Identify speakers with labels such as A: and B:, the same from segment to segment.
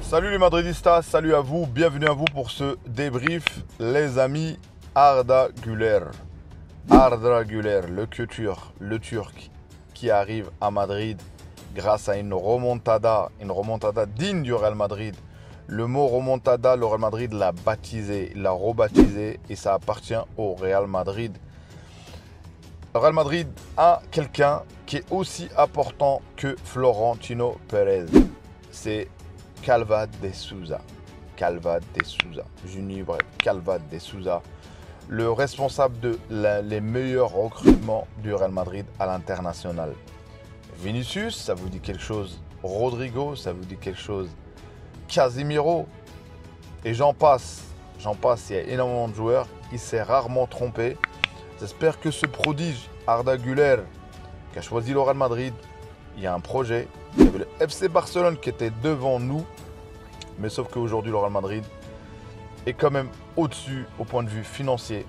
A: Salut les Madridistas, salut à vous, bienvenue à vous pour ce débrief, les amis. Arda Güler, le Turc qui arrive à Madrid grâce à une remontada digne du Real Madrid. Le mot remontada, le Real Madrid l'a baptisé, l'a rebaptisé et ça appartient au Real Madrid. Le Real Madrid a quelqu'un qui est aussi important que Florentino Pérez. C'est Calva de Sousa, Junior Calva de Sousa, le responsable de les meilleurs recrutements du Real Madrid à l'international. Vinicius, ça vous dit quelque chose. Rodrigo, ça vous dit quelque chose. Casemiro, et j'en passe, il y a énormément de joueurs. Il s'est rarement trompé. J'espère que ce prodige, Arda Güler, qui a choisi le Real Madrid, il y a un projet. Il y avait le FC Barcelone qui était devant nous. Mais sauf qu'aujourd'hui, le Real Madrid est quand même au-dessus au point de vue financier.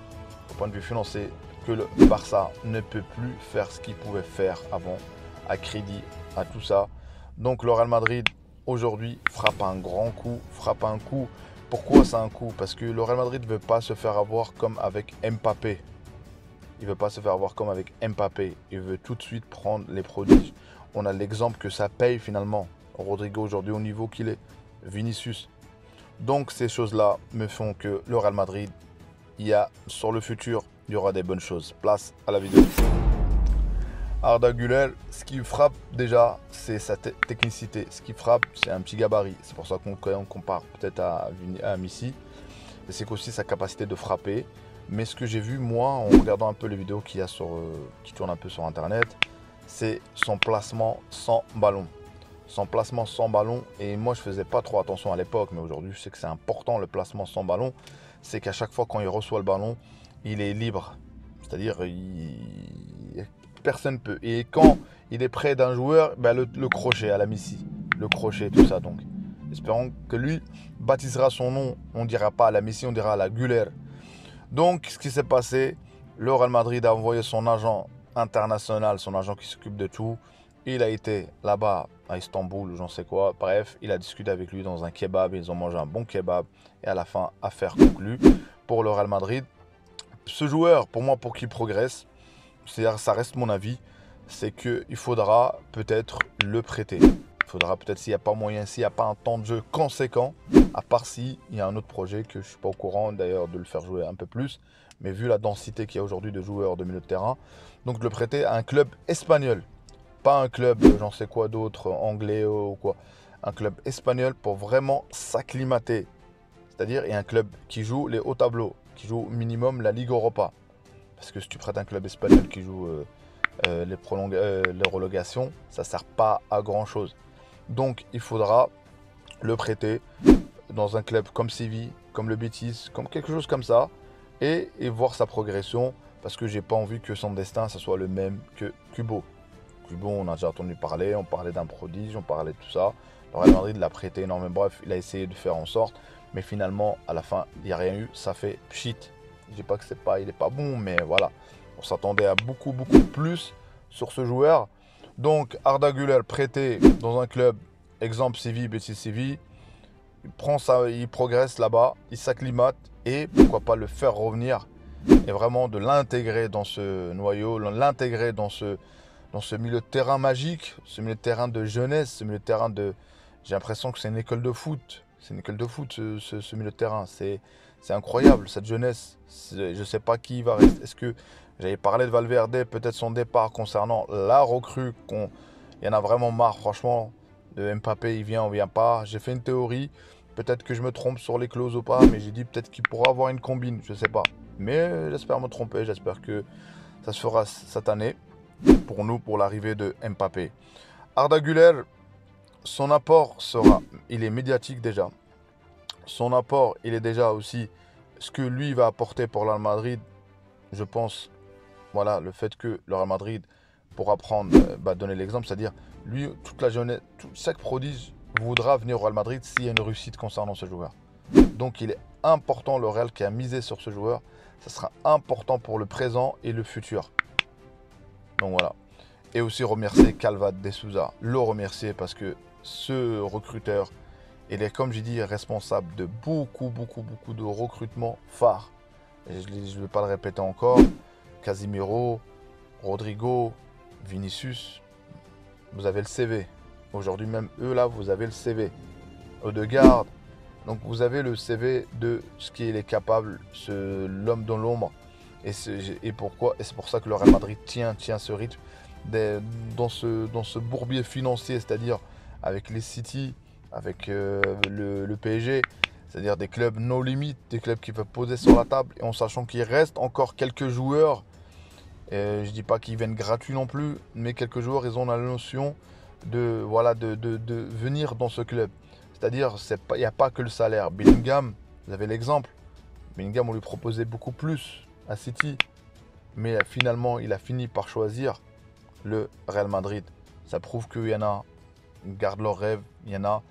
A: Que le Barça ne peut plus faire ce qu'il pouvait faire avant, à crédit, à tout ça. Donc le Real Madrid, aujourd'hui, frappe un coup. Pourquoi c'est un coup? Parce que le Real Madrid ne veut pas se faire avoir comme avec Mbappé. Il veut tout de suite prendre les prodiges. On a l'exemple que ça paye finalement. Rodrigo aujourd'hui au niveau qu'il est. Vinicius. Donc ces choses-là me font que le Real Madrid, sur le futur, il y aura des bonnes choses. Place à la vidéo. Arda Güler, ce qui frappe déjà, c'est sa technicité. Ce qui frappe, c'est un petit gabarit. C'est pour ça qu'on compare peut-être à Messi. Et c'est qu'aussi sa capacité de frapper. Mais ce que j'ai vu, moi, en regardant un peu les vidéos qui tournent un peu sur Internet, c'est son placement sans ballon. Et moi je faisais pas trop attention à l'époque, mais aujourd'hui je sais que c'est important. Le placement sans ballon, c'est qu'à chaque fois quand il reçoit le ballon, il est libre, c'est-à-dire personne peut, et quand il est près d'un joueur, le crochet à la Messi, le crochet, tout ça. Donc espérons que lui baptisera son nom, on dira pas à la Messi, on dira à la Güler. Donc ce qui s'est passé, le Real Madrid a envoyé son agent international, son agent qui s'occupe de tout. Il a été là-bas à Istanbul, j'en sais quoi. Bref, il a discuté avec lui dans un kebab. Ils ont mangé un bon kebab. Et à la fin, affaire conclue pour le Real Madrid. Ce joueur, pour moi, pour qu'il progresse, ça reste mon avis, c'est qu'il faudra peut-être le prêter. Il faudra peut-être, s'il n'y a pas moyen, s'il n'y a pas un temps de jeu conséquent, à part s'il y a un autre projet que je ne suis pas au courant d'ailleurs de le faire jouer un peu plus. Mais vu la densité qu'il y a aujourd'hui de joueurs de milieu de terrain, donc de le prêter à un club espagnol. Pas un club, j'en sais quoi d'autre, anglais ou quoi. Un club espagnol pour vraiment s'acclimater. C'est-à-dire, il y a un club qui joue les hauts tableaux, qui joue au minimum la Ligue Europa. Parce que si tu prêtes un club espagnol qui joue les relégations, ça ne sert pas à grand-chose. Donc, il faudra le prêter dans un club comme Séville, comme le Betis, comme quelque chose comme ça, et voir sa progression. Parce que j'ai pas envie que son destin, ça soit le même que Kubo. On a déjà entendu parler, on parlait d'un prodige, on parlait de tout ça. Le Real Madrid l'a prêté énormément, bref, il a essayé de faire en sorte, mais finalement, à la fin, il n'y a rien eu, ça fait pchit. Je dis pas que il n'est pas bon, mais voilà. On s'attendait à beaucoup plus sur ce joueur. Donc, Arda Güler prêté dans un club, exemple Séville, Betis Séville, il prend ça, il progresse là-bas, il s'acclimate, et pourquoi pas le faire revenir, et vraiment de l'intégrer dans ce noyau, l'intégrer dans ce milieu de terrain magique, ce milieu de terrain de jeunesse, ce milieu de terrain de... J'ai l'impression que c'est une école de foot. C'est une école de foot, ce milieu de terrain. C'est incroyable, cette jeunesse. Je ne sais pas qui va rester. Est-ce que... J'avais parlé de Valverde, peut-être son départ concernant la recrue. Il y en a vraiment marre, franchement. De Mbappé, il vient, on vient pas. J'ai fait une théorie. Peut-être que je me trompe sur les clauses ou pas, mais j'ai dit peut-être qu'il pourra avoir une combine. Je ne sais pas. Mais j'espère me tromper. J'espère que ça se fera cette année. Pour nous, pour l'arrivée de Mbappé. Arda Güler, son apport il est médiatique déjà. Son apport, il est déjà aussi ce que lui va apporter pour le Real Madrid. Je pense, voilà, le fait que le Real Madrid pourra donner l'exemple, c'est-à-dire lui, toute la jeunesse, chaque prodige voudra venir au Real Madrid s'il y a une réussite concernant ce joueur. Donc il est important, le Real qui a misé sur ce joueur, ça sera important pour le présent et le futur. Donc voilà. Et aussi remercier Calva de Sousa. Le remercier parce que ce recruteur, Il est, comme j'ai dit, responsable de beaucoup de recrutements phares. Et je ne vais pas le répéter encore. Casemiro, Rodrigo, Vinicius, vous avez le CV. Aujourd'hui même, eux là, vous avez le CV. Odegaard. Donc vous avez le CV de ce qu'il est capable, l'homme dans l'ombre. Et c'est pour ça que le Real Madrid tient ce rythme dans ce bourbier financier, c'est-à-dire avec les City, avec le PSG, c'est-à-dire des clubs no limit, des clubs qui peuvent poser sur la table, et en sachant qu'il reste encore quelques joueurs, je ne dis pas qu'ils viennent gratuits non plus, mais quelques joueurs, ils ont la notion de venir dans ce club. C'est-à-dire, il n'y a pas que le salaire. Bellingham, vous avez l'exemple. Bellingham, on lui proposait beaucoup plus à City, mais finalement, il a fini par choisir le Real Madrid. Ça prouve qu'il y en a, ils gardent leur rêve, il y en a,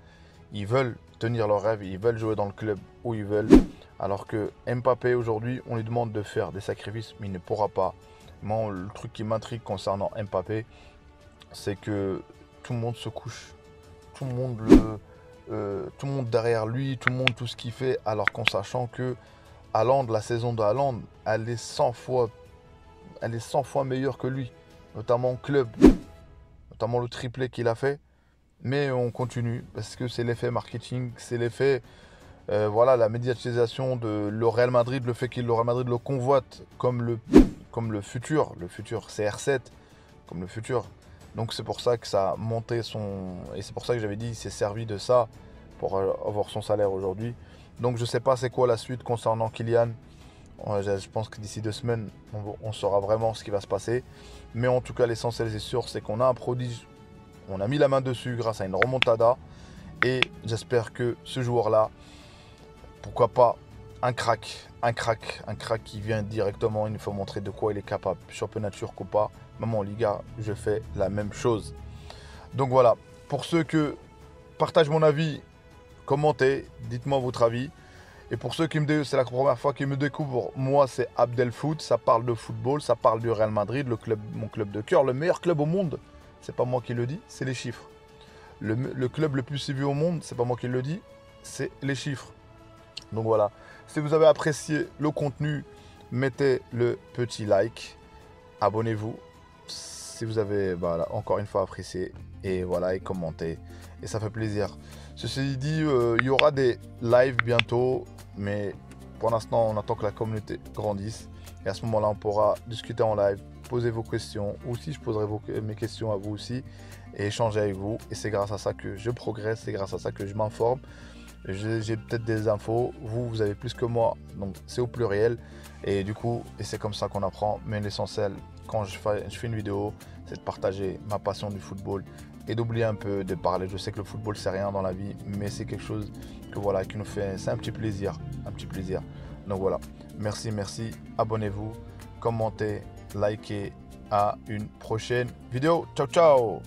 A: ils veulent tenir leur rêve, ils veulent jouer dans le club où ils veulent. Alors que Mbappé, aujourd'hui, on lui demande de faire des sacrifices, mais il ne pourra pas. Moi, le truc qui m'intrigue concernant Mbappé, c'est que tout le monde se couche. Tout le monde derrière lui, tout le monde, tout ce qu'il fait, alors qu'en sachant que Haaland, la saison de Haaland, elle est 100 fois meilleure que lui, notamment en club, notamment le triplé qu'il a fait. Mais on continue parce que c'est l'effet marketing, c'est l'effet, la médiatisation de le Real Madrid, le fait que le Real Madrid le convoite comme le futur CR7, comme le futur. Donc c'est pour ça que ça a monté et c'est pour ça que j'avais dit, il s'est servi de ça pour avoir son salaire aujourd'hui. Donc je sais pas c'est quoi la suite concernant Kylian. Je pense que d'ici 2 semaines, on saura vraiment ce qui va se passer. Mais en tout cas, l'essentiel c'est sûr, c'est qu'on a un prodige. On a mis la main dessus grâce à une remontada. Et j'espère que ce joueur-là, pourquoi pas un crack qui vient directement, il nous faut montrer de quoi il est capable. Championnat turc ou pas, même en Liga, je fais la même chose. Donc voilà, pour ceux que partagent mon avis, commentez, dites-moi votre avis. Et pour ceux qui c'est la première fois qu'ils me découvrent, moi c'est Abdelfoot, ça parle de football, ça parle du Real Madrid, mon club de cœur, le meilleur club au monde. C'est pas moi qui le dis, c'est les chiffres. Le club le plus suivi au monde, c'est pas moi qui le dis, c'est les chiffres. Donc voilà, si vous avez apprécié le contenu, mettez le petit like, abonnez-vous si vous avez encore une fois apprécié, et voilà, et commentez, et ça fait plaisir. Ceci dit, il y aura des lives bientôt, mais pour l'instant on attend que la communauté grandisse, et à ce moment là on pourra discuter en live, poser vos questions, ou si je poserai mes questions à vous aussi, et échanger avec vous. Et c'est grâce à ça que je progresse, c'est grâce à ça que je m'informe. J'ai peut-être des infos, vous avez plus que moi, donc c'est au pluriel, et du coup, et c'est comme ça qu'on apprend. Mais l'essentiel, quand je fais une vidéo, c'est de partager ma passion du football et d'oublier un peu de parler. Je sais que le football c'est rien dans la vie, mais c'est quelque chose que qui nous fait, c'est un petit plaisir. Donc voilà, merci, abonnez-vous, commentez, likez, à une prochaine vidéo. Ciao.